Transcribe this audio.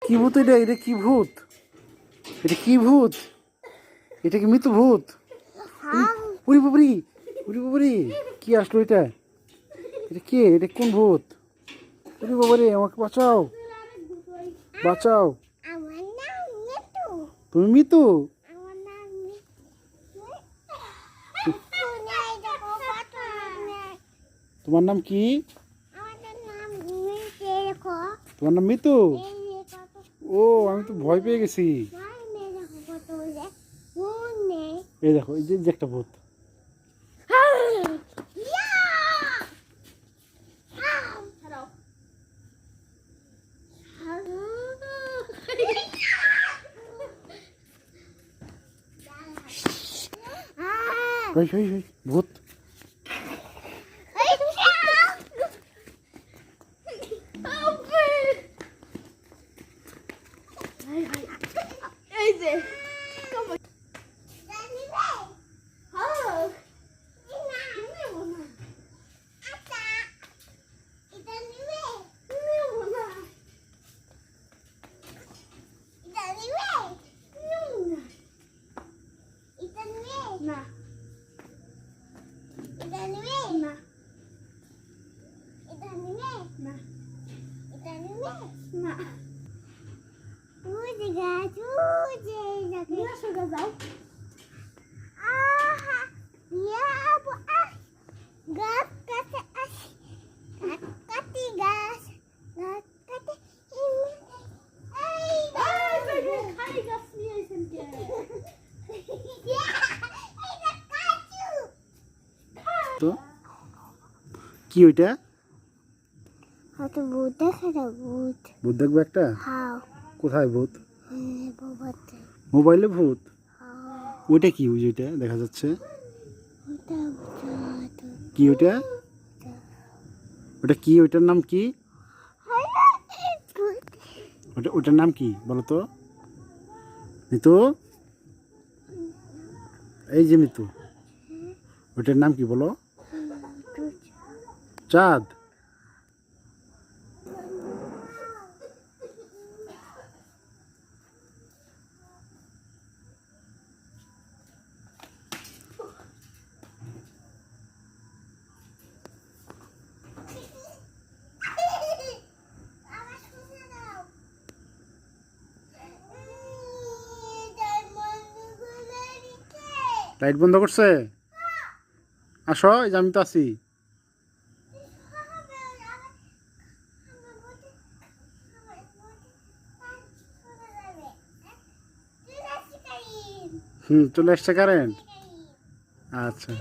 কি ভূত এটা? এটা কি ভূত? এটা কি ভূত? এটা কি মৃত ভূত? উরি বাবরি, উরি বাবরি, কি আসলো এটা? এটা কে? এটা কোন ভূত? উরি বাবারে, আমাকে বাঁচাও, বাঁচাও। আমার নাম মিতু। তুমি মিতু? আমার নাম মিতু। তোমার নাম কি? আমাদের নাম মিতু দেখো। তোমার নাম মিতু? এই কত ও, আমি তো ভয় পেয়ে গেছি। ভাই মেয়ে দেখো কত বলে মন নেই। এই দেখো, এই যে একটা ভূত। ওই ওই ওই ভূত। এই যে না এটা নিবে না এটা নিবে না এটা নিবে না উজে গাছ উজে যাকে সোজা যাও আহা ইয়া আবু আস গাছ কাটে আস কাটি গাছ গাছ কাটে এই খাই গাছ নিয়ে আইছেন কে তো কি ওইটা? হয়তো ভূত দেখে না ভূত ভূত দেখবে একটা? হাও কোথায় ভূত? বাবাতে মোবাইলে ভূত? হাও ওইটা কি? ওই যেটা দেখা যাচ্ছে ওটা বুঝাতো কি ওইটা? ওটা কি? ওইটার নাম কি? ওটার নাম কি বলো তো? মিতু, এই যে মিতু, ওটার নাম কি বলো? চাঁদ? লাইট বন্ধ করছে? আসো, এই যে আমি তো আছি। চলে আসছে কারেন্ট। আচ্ছা।